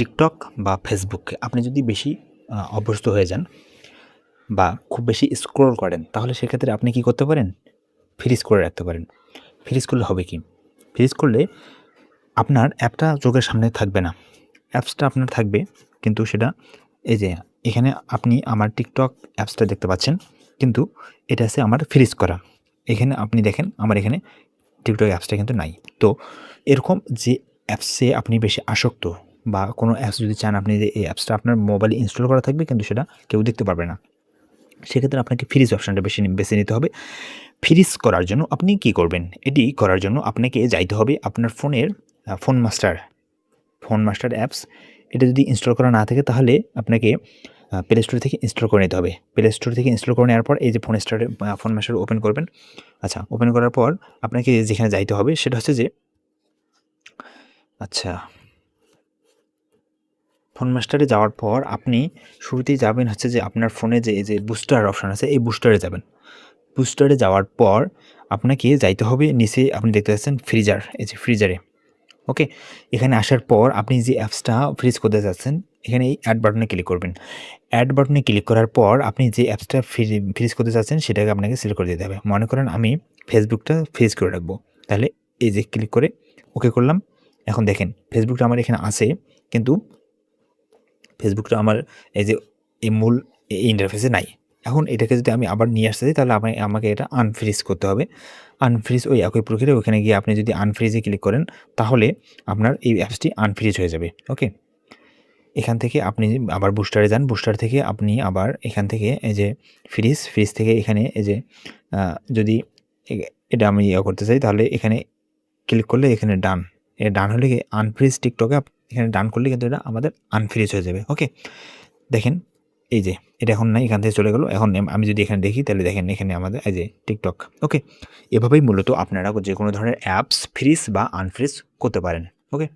TikTok বা ফেসবুকে আপনি যদি বেশি অভ্যস্ত হয়ে যান বা খুব বেশি স্ক্রল করেন, তাহলে সেক্ষেত্রে আপনি কি করতে পারেন? ফ্রিজ করে রাখতে পারেন। ফ্রিজ করলে হবে কি? ফ্রিজ করলে আপনার অ্যাপটা চোখের সামনে থাকবে না। অ্যাপসটা আপনার থাকবে, কিন্তু সেটা এই যে এখানে আপনি আমার টিকটক অ্যাপসটা দেখতে পাচ্ছেন, কিন্তু এটা আছে আমার ফ্রিজ করা। এখানে আপনি দেখেন আমার এখানে টিকটক অ্যাপসটা কিন্তু নাই। তো এরকম যে অ্যাপসে আপনি বেশি আসক্ত বা কোনো অ্যাপস যদি চান আপনি যে এই অ্যাপসটা আপনার মোবাইলে ইনস্টল করা থাকবে, কিন্তু সেটা কেউ দেখতে পারবে না। সেক্ষেত্রে আপনাকে ফ্রিজ অপশনটা বেছে নিতে হবে। ফ্রিজ করার জন্য আপনি কি করবেন? এটি করার জন্য আপনাকে যাইতে হবে আপনার ফোনের ফোন মাস্টার অ্যাপস। এটা যদি ইনস্টল করা না থাকে তাহলে আপনাকে প্লে স্টোর থেকে ইনস্টল করে নিতে হবে। প্লে স্টোর থেকে ইনস্টল করে নেওয়ার পর এই যে ফোন মাস্টার ওপেন করবেন। আচ্ছা, ওপেন করার পর আপনাকে যেখানে যাইতে হবে সেটা হচ্ছে যে আচ্ছা, ফোন মাস্টারে যাওয়ার পর আপনি শুরুতেই যাবেন হচ্ছে যে আপনার ফোনে যে এই যে বুস্টার অপশন আছে, এই বুস্টারে যাবেন। বুস্টারে যাওয়ার পর আপনাকে যাইতে হবে নিচে, আপনি দেখতে পাচ্ছেন ফ্রিজার, এই যে ফ্রিজারে। ওকে? এখানে আসার পর আপনি যে অ্যাপসটা ফ্রিজ করতে চাচ্ছেন, এখানে এই অ্যাড বাটনে ক্লিক করবেন। অ্যাড বাটনে ক্লিক করার পর আপনি যে অ্যাপসটা ফ্রিজ করতে চাচ্ছেন সেটাকে আপনাকে সিলেক্ট করে দিতে হবে। মনে করেন আমি ফেসবুকটা ফ্রিজ করে রাখবো। তাহলে এই যে ক্লিক করে ওকে করলাম। এখন দেখেন ফেসবুকটা আমার এখানে আছে, কিন্তু ফেসবুকটা আমার এই যে মূল ইন্টারফেসে নাই। এখন এটাকে যদি আমি আবার নিয়ে আসতে চাই তাহলে আমাকে এটা আনফ্রিজ করতে হবে। আনফ্রিজ ওই একই প্রক্রিয়া, ওখানে গিয়ে আপনি যদি আনফ্রিজে ক্লিক করেন তাহলে আপনার এই অ্যাপসটি আনফ্রিজ হয়ে যাবে। ওকে? এখান থেকে আপনি আবার বুস্টারে যান। বুস্টার থেকে আপনি আবার এখান থেকে এই যে ফ্রিজ থেকে এখানে এই যে যদি এ এটা আমি করতে চাই তাহলে এখানে ক্লিক করলে এখানে ডান। ডান হলে কি আনফ্রিজ টিকটকে এখানে ডান করলে কিন্তু এটা আমাদের আনফ্রিজ হয়ে যাবে। ওকে? দেখেন এই যে এটা এখন নাই, এখান থেকে চলে গেল। এখন আমি যদি এখানে দেখি তাহলে দেখেন এখানে আমাদের এই যে টিকটক। ওকে? এভাবেই মূলত আপনারা যেকোনো ধরনের অ্যাপস ফ্রিজ বা আনফ্রিজ করতে পারেন। ওকে?